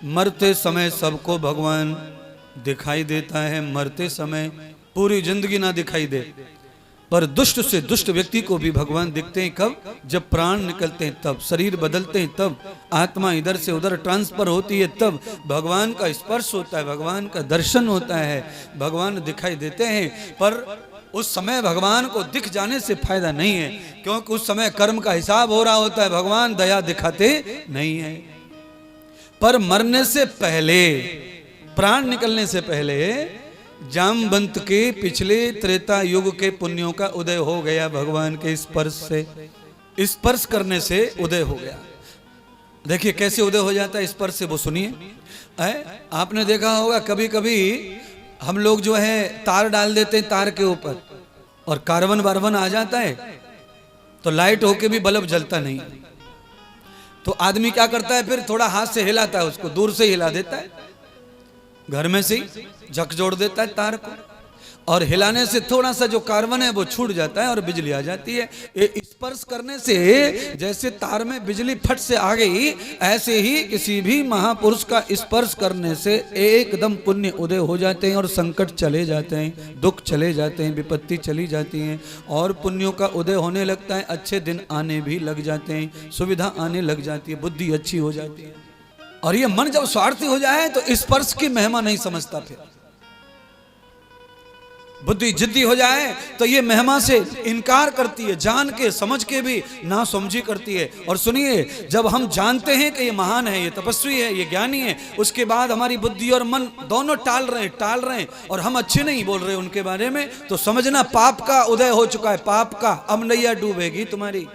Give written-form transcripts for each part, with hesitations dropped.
मरते समय सबको भगवान दिखाई देता है, मरते समय पूरी जिंदगी ना दिखाई दे, पर दुष्ट से दुष्ट व्यक्ति को भी भगवान दिखते हैं। कब? जब प्राण निकलते हैं, तब शरीर बदलते हैं, तब आत्मा इधर से उधर ट्रांसफर होती है, तब भगवान का स्पर्श होता है, भगवान का दर्शन होता है, भगवान दिखाई देते हैं। पर उस समय भगवान को दिख जाने से फायदा नहीं है, क्योंकि उस समय कर्म का हिसाब हो रहा होता है, भगवान दया दिखाते नहीं है। पर मरने से पहले, प्राण निकलने से पहले जामवंत के पिछले त्रेता युग के पुण्यों का उदय हो गया। भगवान के स्पर्श से, स्पर्श करने से उदय हो गया। देखिए कैसे उदय हो जाता है स्पर्श से, वो सुनिए। आपने देखा होगा कभी कभी हम लोग जो है तार डाल देते हैं तार के ऊपर, और कार्बन वार्बन आ जाता है तो लाइट होके भी बल्ब जलता नहीं। तो आदमी क्या करता है, फिर थोड़ा हाथ से हिलाता है, उसको दूर से हिला देता है, घर में से ही झकझोर देता है तार को, और हिलाने से थोड़ा सा जो कार्बन है वो छूट जाता है और बिजली आ जाती है। स्पर्श करने से जैसे तार में बिजली फट से आ गई, ऐसे ही किसी भी महापुरुष का स्पर्श करने से एकदम पुण्य उदय हो जाते हैं और संकट चले जाते हैं, दुख चले जाते हैं, विपत्ति चली जाती है और पुण्यों का उदय होने लगता है। अच्छे दिन आने भी लग जाते हैं, सुविधा आने लग जाती है, बुद्धि अच्छी हो जाती है। और ये मन जब स्वार्थी हो जाए तो स्पर्श की महिमा नहीं समझता, फिर बुद्धि जिद्दी हो जाए तो ये महिमा से इनकार करती है, जान के समझ के भी ना समझी करती है। और सुनिए, जब हम जानते हैं कि ये महान है, ये तपस्वी है, ये ज्ञानी है, उसके बाद हमारी बुद्धि और मन दोनों टाल रहे हैं और हम अच्छे नहीं बोल रहे उनके बारे में, तो समझना पाप का उदय हो चुका है, पाप का। अब नैया डूबेगी तुम्हारी।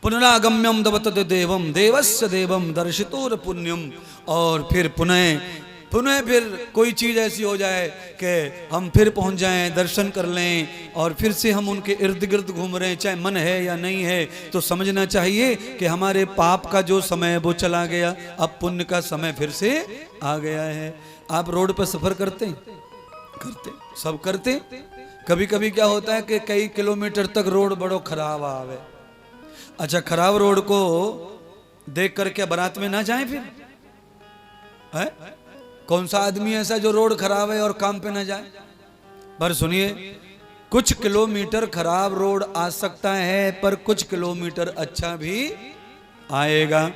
पुनरागम्यम दवत देवम देवस्य देवम दर्शितोर पुण्यम। और फिर पुनः फिर कोई चीज ऐसी हो जाए कि हम फिर पहुंच जाएं, दर्शन कर लें, और फिर से हम उनके इर्द गिर्द घूम रहे हैं, चाहे मन है या नहीं है, तो समझना चाहिए कि हमारे पाप का जो समय है वो चला गया, अब पुण्य का समय फिर से आ गया है। आप रोड पर सफर करते सब करते। कभी कभी क्या होता है कि कई किलोमीटर तक रोड बड़ो खराब आवे। अच्छा, खराब रोड को देख कर क्या बारात में ना जाए? फिर है कौन सा आदमी ऐसा जो रोड खराब है और काम पे ना जाए? पर सुनिए, कुछ किलोमीटर खराब रोड आ सकता है, पर कुछ किलोमीटर अच्छा भी आएगा।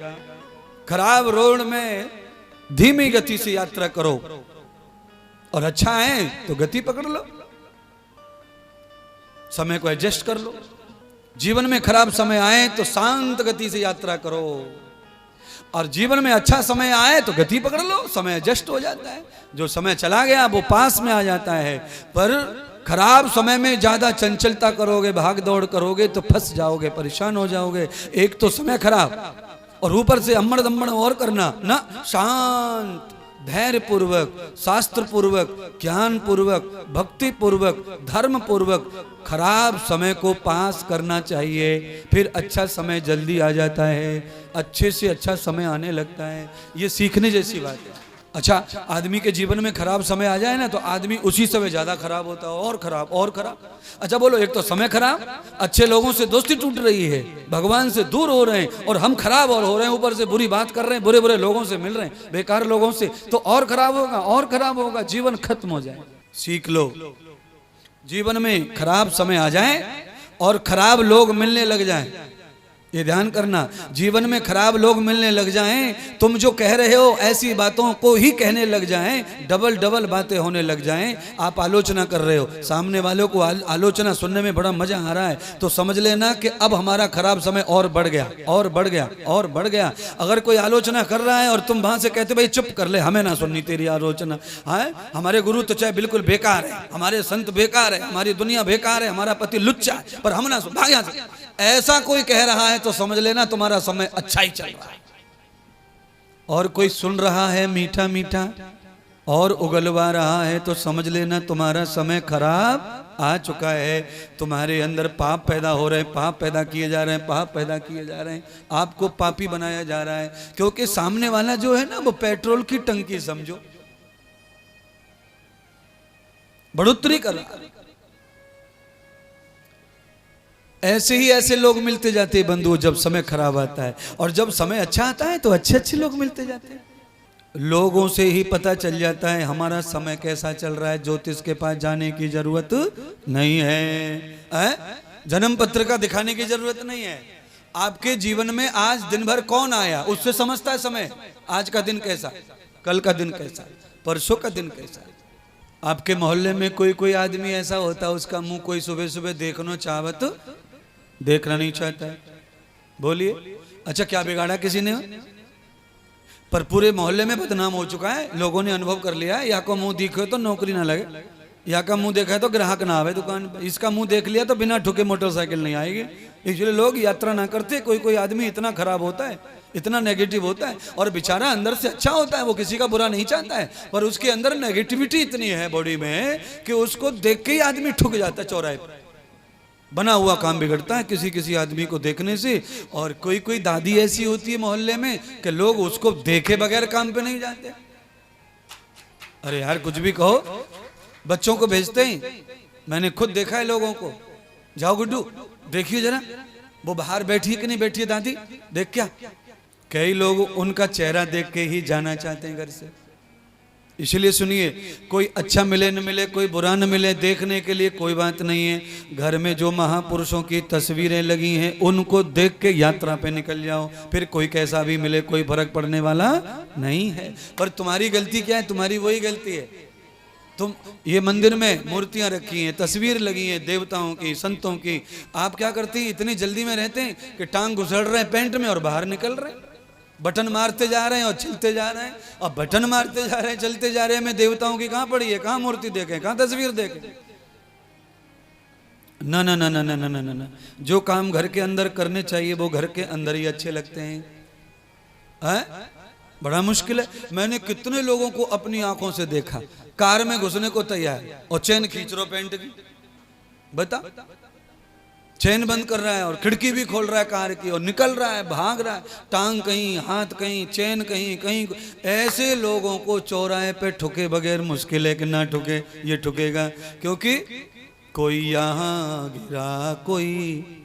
खराब रोड में धीमी गति से यात्रा करो, और अच्छा है तो गति पकड़ लो, समय को एडजस्ट कर लो। जीवन में खराब समय आए तो शांत गति से यात्रा करो, और जीवन में अच्छा समय आए तो गति पकड़ लो, समय एडजस्ट हो जाता है। जो समय चला गया वो पास में आ जाता है। पर खराब समय में ज्यादा चंचलता करोगे, भाग दौड़ करोगे तो फंस जाओगे, परेशान हो जाओगे। एक तो समय खराब, और ऊपर से अम्मड़ दम्मड़ और करना ना। शांत, धैर्य पूर्वक, शास्त्र पूर्वक, ज्ञान पूर्वक, भक्ति पूर्वक, धर्म पूर्वक खराब समय को पास करना चाहिए। फिर अच्छा समय जल्दी आ जाता है, अच्छे से अच्छा समय आने लगता है। ये सीखने जैसी बात है। अच्छा, आदमी के जीवन में खराब समय आ जाए ना तो आदमी उसी समय ज्यादा खराब होता है, और खराब और खराब। अच्छा बोलो, एक तो समय खराब, अच्छे लोगों से दोस्ती टूट रही है, भगवान से दूर हो रहे हैं, और हम खराब और हो रहे हैं, ऊपर से बुरी बात कर रहे हैं, बुरे बुरे लोगों से मिल रहे हैं, बेकार लोगों से, तो और खराब होगा, और खराब होगा, जीवन खत्म हो जाए। सीख लो, जीवन में खराब समय आ जाए और खराब लोग मिलने लग जाएं, ये ध्यान करना। जीवन में खराब लोग मिलने लग जाएं, तुम जो कह रहे हो ऐसी बातों को ही कहने लग जाएं, डबल डबल बातें होने लग जाएं। आप आलोचना कर रहे हो, सामने वालों को आलोचना सुनने में बड़ा मजा आ रहा है, तो समझ लेना कि अब हमारा खराब समय और बढ़ गया, और बढ़ गया, और बढ़ गया। अगर कोई आलोचना कर रहा है और तुम वहां से कहते भाई चुप कर ले, हमें ना सुननी तेरी आलोचना, है हमारे गुरु तो चाहे बिल्कुल बेकार है, हमारे संत बेकार है, हमारी दुनिया बेकार है, हमारा पति लुच्चा है, पर हम ना सुन, भाग यहां से, ऐसा कोई कह रहा है तो समझ लेना तुम्हारा समय अच्छा ही चल रहा है। और कोई सुन रहा है मीठा मीठा और उगलवा रहा है तो समझ लेना तुम्हारा समय खराब आ चुका है। तुम्हारे अंदर पाप पैदा हो रहे हैं, पाप पैदा किए जा रहे हैं, पाप पैदा किए जा रहे हैं, आपको पापी बनाया जा रहा है। क्योंकि सामने वाला जो है ना, वो पेट्रोल की टंकी समझो, बढ़ोतरी कर रहा है। ऐसे ही ऐसे लोग मिलते जाते हैं बंधु, जब समय खराब आता है, और जब समय अच्छा आता है तो अच्छे अच्छे लोग मिलते जाते हैं। लोगों से ही पता चल जाता है हमारा समय कैसा चल रहा है। ज्योतिष के पास जाने की जरूरत नहीं है, जन्म पत्र का दिखाने की जरूरत नहीं है। आपके जीवन में आज दिन भर कौन आया उससे समझता है समय, आज का दिन कैसा, कल का दिन कैसा, परसों का दिन कैसा। आपके मोहल्ले में कोई आदमी ऐसा होता है उसका मुंह कोई सुबह सुबह देखना चाहत देखना नहीं चाहता है, बोलिए। अच्छा क्या बिगाड़ा किसी ने, पर पूरे मोहल्ले में बदनाम हो चुका है। लोगों ने अनुभव कर लिया है, या को मुंह दिखे तो नौकरी ना लगे, या का मुंह देखा है तो ग्राहक ना आवे दुकान पे, इसका मुंह देख लिया तो बिना ठुके मोटरसाइकिल नहीं आएगी। इसलिए लोग यात्रा ना करते। कोई आदमी इतना खराब होता है, इतना नेगेटिव होता है, और बेचारा अंदर से अच्छा होता है, वो किसी का बुरा नहीं चाहता है, पर उसके अंदर नेगेटिविटी इतनी है बॉडी में कि उसको देख के ही आदमी ठुक जाता है चौराहे पर। बना हुआ काम बिगड़ता है किसी आदमी को देखने से। और कोई दादी ऐसी होती है मोहल्ले में कि लोग उसको देखे बगैर काम पे नहीं जाते। अरे यार कुछ भी कहो, बच्चों को भेजते हैं, मैंने खुद देखा है लोगों को। जाओ गुड्डू देखिए जरा वो बाहर बैठी है कि नहीं बैठी है दादी, देख क्या। कई लोग उनका चेहरा देख के ही जाना चाहते हैं घर से। इसलिए सुनिए, कोई अच्छा मिले न मिले, कोई बुरा न मिले, देखने के लिए कोई बात नहीं है। घर में जो महापुरुषों की तस्वीरें लगी हैं उनको देख के यात्रा पे निकल जाओ, फिर कोई कैसा भी मिले कोई फर्क पड़ने वाला नहीं है। पर तुम्हारी गलती क्या है, तुम्हारी वही गलती है। तुम ये मंदिर में मूर्तियां रखी हैं, तस्वीर लगी हैं देवताओं की, संतों की, आप क्या करते हैं, इतनी जल्दी में रहते हैं कि टांग घुसड़ रहे हैं पैंट में और बाहर निकल रहे हैं, बटन मारते जा रहे हैं और चलते जा रहे हैं, और बटन मारते जा रहे हैं चलते जा रहे हैं। मैं देवताओं की कहां पड़ी है, कहां मूर्ति देखें, कहां तस्वीर देखें। ना ना ना ना ना ना ना ना, जो काम घर के अंदर करने चाहिए वो घर के अंदर ही अच्छे लगते हैं। बड़ा मुश्किल है। मैंने कितने लोगों को अपनी आंखों से देखा, कार में घुसने को तैयार और चैन खींच रो पैंट की, बता, चैन बंद कर रहा है और खिड़की भी खोल रहा है कार की और निकल रहा है, भाग रहा है, टांग कहीं, हाथ कहीं, चैन कहीं कहीं। ऐसे लोगों को चौराहे पे ठुके बगैर मुश्किल है कि ना ठुके, ये ठुकेगा। क्योंकि कोई यहाँ गिरा कोई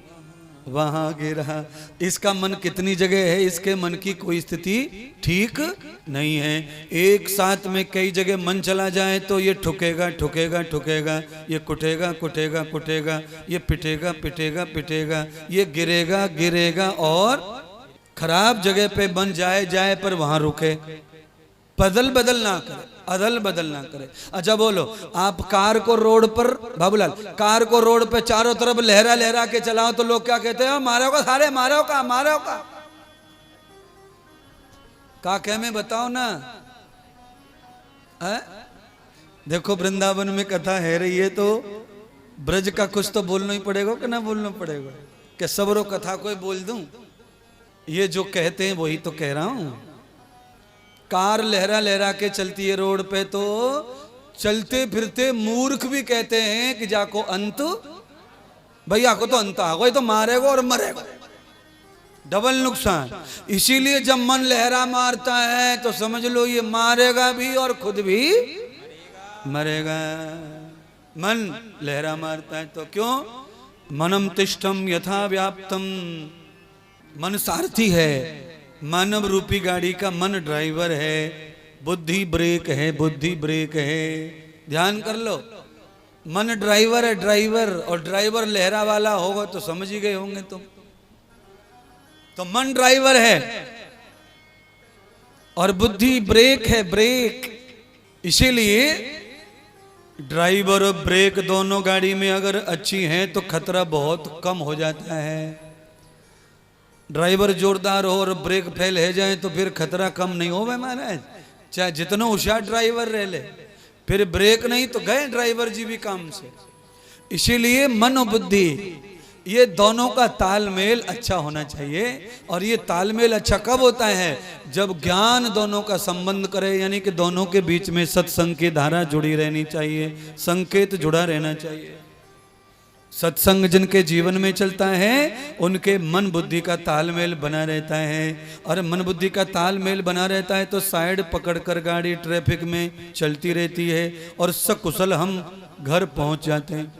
वहां गिरा, इसका मन कितनी जगह है, इसके मन की कोई स्थिति ठीक नहीं है। एक साथ में कई जगह मन चला जाए तो ये ठुकेगा ठुकेगा ठुकेगा, ये कुटेगा कुटेगा कुटेगा, ये पिटेगा पिटेगा पिटेगा, ये गिरेगा गिरेगा, और खराब जगह पे बन जाए पर वहां रुके, बदल बदल ना करे, अदल बदल ना करे। अच्छा बोलो, आप कार को रोड पर, बाबूलाल, कार को रोड पे चारों तरफ लहरा लहरा के चलाओ तो लोग क्या कहते हैं, मारो का सारे, मारो का, मारो का कह में बताओ ना। देखो वृंदावन में कथा है रही है तो ब्रज का कुछ तो बोलना ही पड़ेगा कि ना बोलना पड़ेगा, कि सबरो कथा कोई बोल दूं, ये जो कहते हैं वही तो कह रहा हूं। कार लहरा लहरा के चलती है रोड पे तो चलते फिरते मूर्ख भी कहते हैं कि जाको अंत, भैया को तो अंत आ गई तो मारेगा और मरेगा, डबल नुकसान। इसीलिए जब मन लहरा मारता है तो समझ लो ये मारेगा भी और खुद भी मरेगा। मन लहरा मारता है तो क्यों, मनम तिष्ठम यथा व्याप्तम, मन सारथी है, मानव रूपी गाड़ी का मन ड्राइवर है, बुद्धि ब्रेक है, बुद्धि ब्रेक है। ध्यान कर लो, मन ड्राइवर है, ड्राइवर, और ड्राइवर लहरा वाला होगा तो समझ ही गए होंगे तुम। तो मन ड्राइवर है और बुद्धि ब्रेक है, ब्रेक। इसीलिए ड्राइवर और ब्रेक दोनों गाड़ी में अगर अच्छी हैं तो खतरा बहुत कम हो जाता है। ड्राइवर जोरदार हो और ब्रेक फेल हो जाए तो फिर खतरा कम नहीं हो महाराज, चाहे जितना होशियार ड्राइवर रह ले, फिर ब्रेक नहीं तो गए ड्राइवर जी भी काम से। इसीलिए मन और बुद्धि ये दोनों का तालमेल अच्छा होना चाहिए। और ये तालमेल अच्छा कब होता है, जब ज्ञान दोनों का संबंध करे, यानी कि दोनों के बीच में सत्संग की धारा जुड़ी रहनी चाहिए, संकेत जुड़ा रहना चाहिए। सत्संग जिनके जीवन में चलता है उनके मन बुद्धि का तालमेल बना रहता है, और मन बुद्धि का तालमेल बना रहता है तो साइड पकड़कर गाड़ी ट्रैफिक में चलती रहती है और सकुशल हम घर पहुंच जाते हैं।